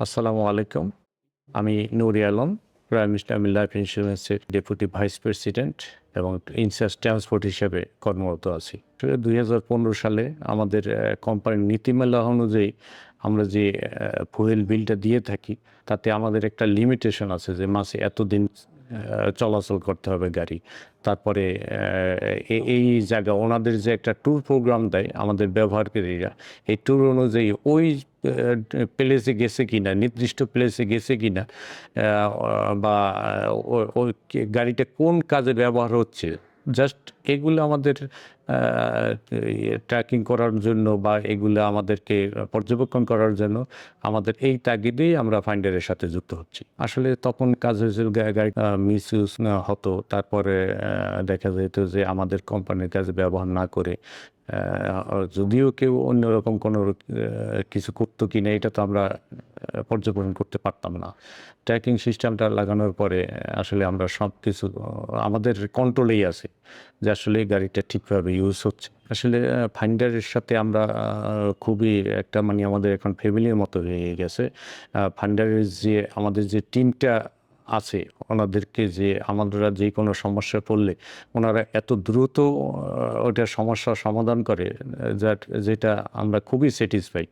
আসসালামু আলাইকুম। আমি নূরি আলম, প্রাইম ইসলামী লাইফ ইন্স্যুরেন্সের ডেপুটি ভাইস প্রেসিডেন্ট এবং ইনচার্জ ট্রান্সপোর্ট হিসেবে কর্মরত আছি। আসলে ২০১৫ সালে আমাদের কোম্পানির নীতিমালা অনুযায়ী আমরা যে ফুয়েল বিলটা দিয়ে থাকি, তাতে আমাদের একটা লিমিটেশন আছে যে মাসে এতদিন চলাচল করতে হবে গাড়ি। তারপরে এই জায়গা ওনাদের যে একটা ট্যুর প্রোগ্রাম দেয় আমাদের ব্যবহারকারীরা, এই ট্যুর অনুযায়ী ওই প্লেসে গেছে কিনা, নির্দিষ্ট প্লেসে গেছে কিনা, বা ওই গাড়িটা কোন কাজে ব্যবহার হচ্ছে, জাস্ট এগুলো আমাদের ট্র্যাকিং করার জন্য বা এগুলো আমাদেরকে পর্যবেক্ষণ করার জন্য আমাদের এই তাগিদেই আমরা ফাইন্ডারের সাথে যুক্ত হচ্ছি। আসলে তখন কাজ হয়েছিল গাড়ি মিসইউজ হতো। তারপরে দেখা যেত যে আমাদের কোম্পানির কাজে ব্যবহার না করে যদিও কেউ অন্যরকম কোনো কিছু করতো কিনা এটা তো আমরা পর্যবেক্ষণ করতে পারতাম না। ট্র্যাকিং সিস্টেমটা লাগানোর পরে আসলে আমরা সবকিছু আমাদের কন্ট্রোলেই আছে যে আসলে গাড়িটা ঠিকভাবে ইউজ হচ্ছে। আসলে ফাইন্ডারের সাথে আমরা খুবই একটা মানে আমাদের এখন ফ্যামিলির মতো হয়ে গেছে। ফাইন্ডারের যে আমাদের যে টিমটা আছে, ওনাদেরকে যে আমরা যে কোনো সমস্যায় পড়লে ওনারা এত দ্রুত ওইটার সমস্যার সমাধান করে, যেটা আমরা খুবই স্যাটিসফাই।